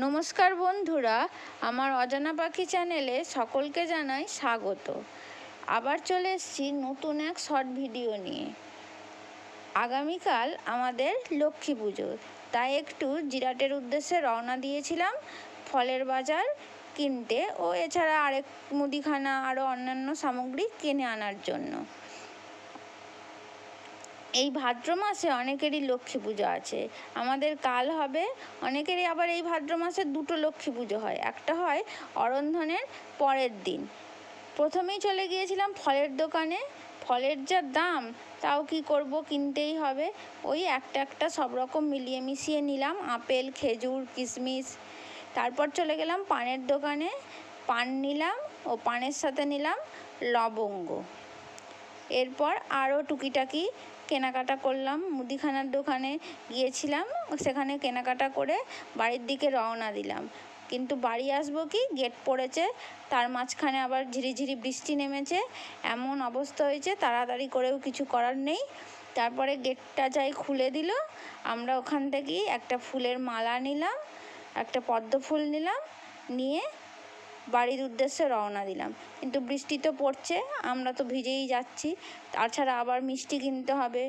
নমস্কার বন্ধুরা, আমার অজানা পাখি চ্যানেলে সকলকে জানাই স্বাগত। আবার চলে এসেছি নতুন এক শর্ট ভিডিও নিয়ে। আগামীকাল আমাদের লক্ষ্মী পুজো, তাই একটু জিরাটের উদ্দেশ্যে রওনা দিয়েছিলাম ফলের বাজার কিনতে ও এছাড়া আরেক মুদিখানা আরও অন্যান্য সামগ্রী কিনে আনার জন্য। এই ভাদ্র মাসে অনেকেরই লক্ষ্মী পুজো আছে, আমাদের কাল হবে। অনেকেরই আবার এই ভাদ্র মাসে দুটো লক্ষ্মী পুজো হয়, একটা হয় অরন্ধনের পরের দিন। প্রথমেই চলে গিয়েছিলাম ফলের দোকানে। ফলের যা দাম, তাও কি করব, কিনতেই হবে। ওই একটা একটা সব রকম মিলিয়ে মিশিয়ে নিলাম, আপেল, খেজুর, কিশমিশ। তারপর চলে গেলাম পানের দোকানে, পান নিলাম ও পানের সাথে নিলাম লবঙ্গ। এরপর আরও টুকিটাকি কেনাকাটা করলাম। মুদিখানার দোকানে গিয়েছিলাম, সেখানে কেনাকাটা করে বাড়ির দিকে রওনা দিলাম। কিন্তু বাড়ি আসবো কি, গেট পড়েছে, তার মাঝখানে আবার ঝিরিঝিরি বৃষ্টি নেমেছে। এমন অবস্থা হয়েছে, তাড়াতাড়ি করেও কিছু করার নেই। তারপরে গেটটা যাই খুলে দিল। আমরা ওখান থেকেই একটা ফুলের মালা নিলাম, একটা পদ্ম ফুল নিলাম, নিয়ে বাড়ির উদ্দেশ্যে রওনা দিলাম। কিন্তু বৃষ্টি তো পড়ছে, আমরা তো ভিজেই যাচ্ছি। তাছাড়া আবার মিষ্টি কিনতে হবে,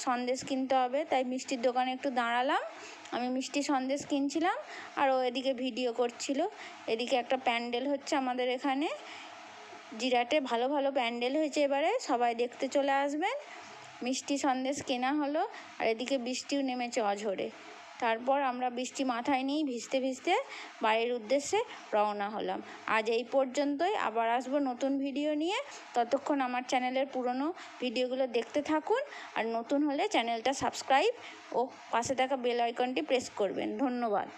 সন্দেশ কিনতে হবে, তাই মিষ্টির দোকানে একটু দাঁড়ালাম। আমি মিষ্টি সন্দেশ কিনছিলাম আর ও এদিকে ভিডিও করছিল। এদিকে একটা প্যান্ডেল হচ্ছে আমাদের এখানে জিরাটে, ভালো ভালো প্যান্ডেল হয়েছে এবারে, সবাই দেখতে চলে আসবেন। মিষ্টি সন্দেশ কেনা হলো আর এদিকে বৃষ্টিও নেমেছে অঝোরে। তারপর আমরা বৃষ্টি মাথায় নিয়েই ভিজতে ভিজতে বাড়ির উদ্দেশ্যে রওনা হলাম। আজ এই পর্যন্তই, আবার আসবো নতুন ভিডিও নিয়ে। ততক্ষণ আমার চ্যানেলের পুরনো ভিডিওগুলো দেখতে থাকুন, আর নতুন হলে চ্যানেলটা সাবস্ক্রাইব ও পাশে থাকা বেল আইকনটি প্রেস করবেন। ধন্যবাদ।